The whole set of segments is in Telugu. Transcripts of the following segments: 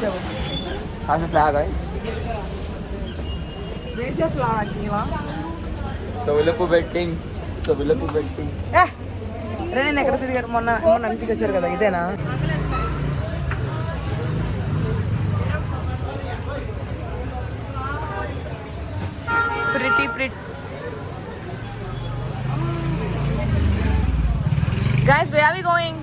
వచ్చావు? Has a flag, guys. వేసే ఫ్లాగ్ నీవా? సౌలపు బెట్టింగ్. రే నేను ఎక్కడ తిరిగారు మొన్న ఇంటికి వచ్చారు కదా, ఇదేనా? Pretty. Guys, where are we going?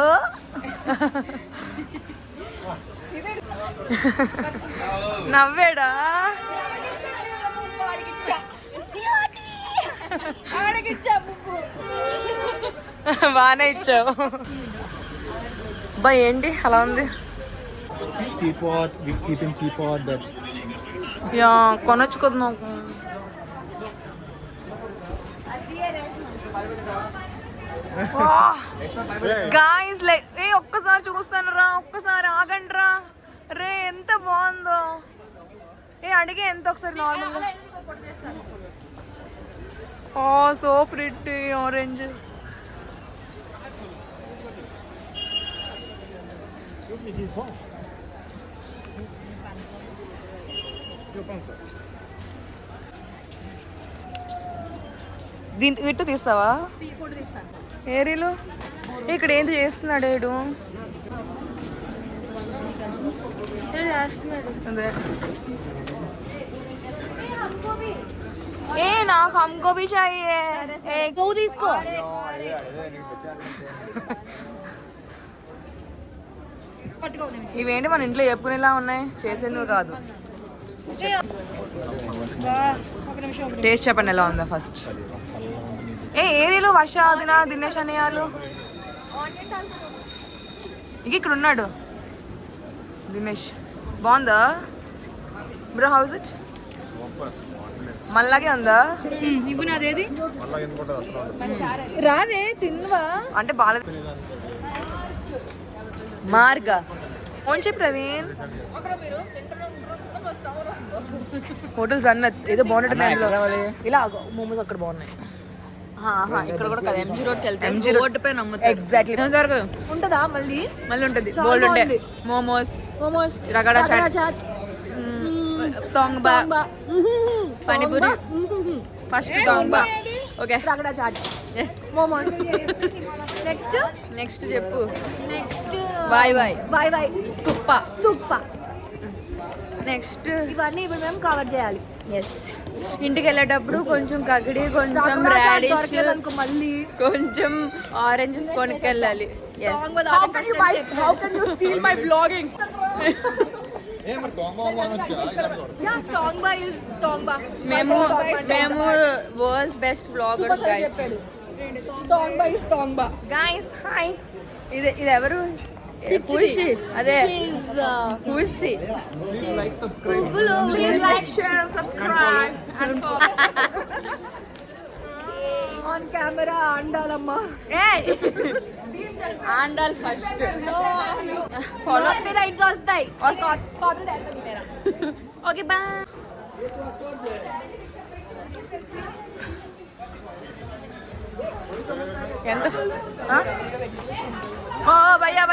Oh. నవ్వేడా? బాగానే ఇచ్చావు. బా ఏంటి అలా ఉంది? Teapot, we keep in teapot that. Yeah కొనొచ్చు కదా నాకు. గాయ్స్ ఒక్కసారి చూస్తాను రా, ఒక్కసారి ఆగండి రా. రే ఎంత బాగుందో. అడిగే ఎంత ఒకసారి నార్మల్. So pretty oranges. దీని విట్టు తీస్తావా? ఏరీలు ఇక్కడ ఏంటి చేస్తున్నాడు ఏడు? అదే నాకు हमको भी चाहिए. తీసుకో. ఇవేంటి మన ఇంట్లో చెప్పుకునేలా ఉన్నాయి, చేసేందుకు కాదు. టేస్ట్ చెప్పండి ఎలా ఉందా ఫస్ట్. ఏరియాలో వర్ష దినేష్ అనేయాలు ఇక్కడ ఉన్నాడు. దినేష్ బాగుందా బ్రో? House it? మళ్ళాగే ఉందా? రాదే తిన్నవా అంటే బాగా మార్గ ఓంచి ప్రవీణ్ హోటల్ జన్నత్ ఏదో బాగున్నట్టు. ఇలా మోమోస్ అక్కడ బాగున్నాయి. ఇక్కడ కూడా కదా ఎంజీ రోడ్ ఎంజీ రోడ్ పై నమ్ముతారు. ఎగ్జాక్ట్లీ ఉంటుందా? మళ్ళీ ఉంటుంది. బోల్డ్ ఉంటాయి. Momos ragda chaat thongba panipuri. First thongba, okay. Ragda chaat, momos. Next చెప్పు. బాయ్ తుప్ప. నెక్స్ట్ ఇవన్నీ ఇప్పుడు మేము కవర్ చేయాలి. ఎస్. ఇంటికి వెళ్ళేటప్పుడు కొంచెం కగిడి, కొంచెం రాడిష్, మళ్ళీ కొంచెం ఆరెంజెస్ కొనుక్కెళ్ళాలి. How can you steal my vlogging? మేము world's best vloggers guys. Guys hi. ఇది ఎవరు? పూషి. అదే Pushi. Please like, share and subscribe and follow. On camera అండాలమ్మా. ఆండాల్ ఫస్ట్. ఫాలో రైట్స్ వస్తాయి. Okay bye. ఎంత? భయ్యా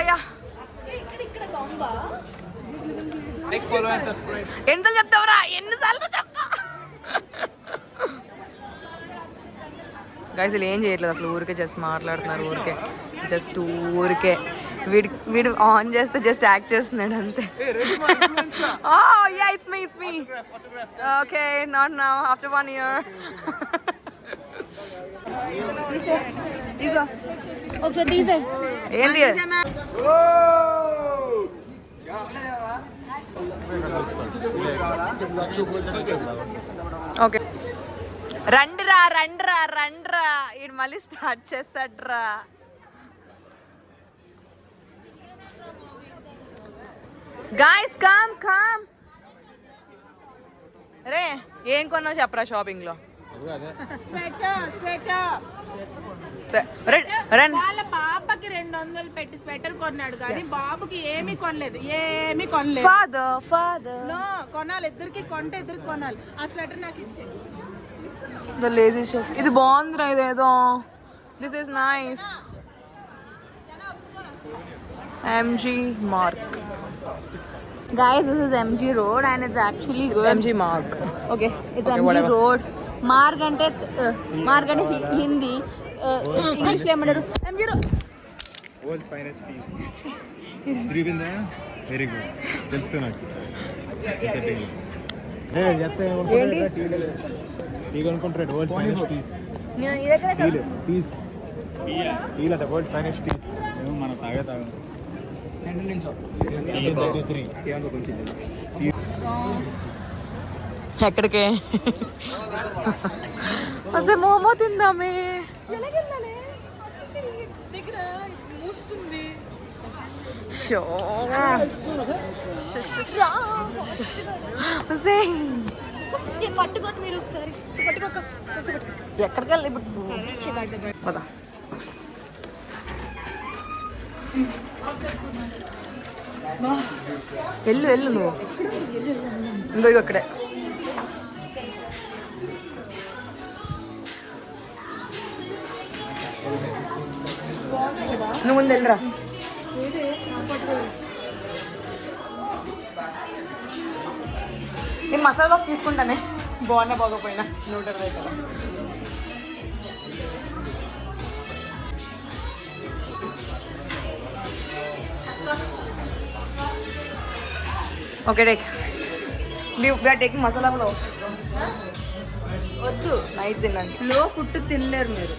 ఎంత చెప్తావురా? ఎన్నిసార్లు చెప్తా? గైస్ ఏం చేయట్లేదు అసలు, ఊరికే జస్ట్ మాట్లాడుతున్నారు. ఊరికే వీడు ఆన్ చేస్తే జస్ట్ యాక్ట్ చేస్తున్నాడు అంతే. It's me. Okay, not now, after 1 year. ఏంది? ఓకే రండిరా. ఈడు మళ్ళీ స్టార్ట్ చేస్తాడ్రా. Guys come. రే ఏం కొన్నావు చెప్పరా షాపింగ్ లో? వాళ్ళ పాపకి 200 పెట్టి స్వెటర్ కొన్నాడు కానీ బాబుకి ఏమీ కొనలేదు. ఫాదర్ నో, కొనాలి, ఇద్దరికి కొంటే ఇద్దరికి కొనాలి. ఆ స్వెటర్ నాకు ఇచ్చే. The lazy chef. ఇది బాగుందిరా, ఇదేదో. This is nice. MG Mark. Guys, this is MG Road and it's actually good. MG Mark. Okay, it's Okay, MG whatever. Road. Marg అంటే హిందీ, ఇంగ్లీష్లో ఏమంటారు? MG Road. World's finest tea. Drivinda, very good. తెలుసుకో నాకు. టీ కొనుక్కుంటాడు. World's finest teas. టీస్ టీలా ద వరల్డ్స్ ఫైనెస్ట్ టీస్. మనం తాగా ఎక్కడికి అసలు మోమో తిందామే. పట్టుకోండి మీరు ఒకసారి. ఎక్కడికి వెళ్ళి ఇప్పుడు పద. వెళ్ళు నువ్వు. ఇంకో అక్కడే. నువ్వు ముందు వెళ్ళరా. నేను మసాలా తీసుకుంటానే, బాగున్నా బాగోపోయినా. 120 కదా. Okay take. We're taking masala కూడా. వద్దు, నైట్ తినండి. లో ఫుడ్ తినలేరు మీరు.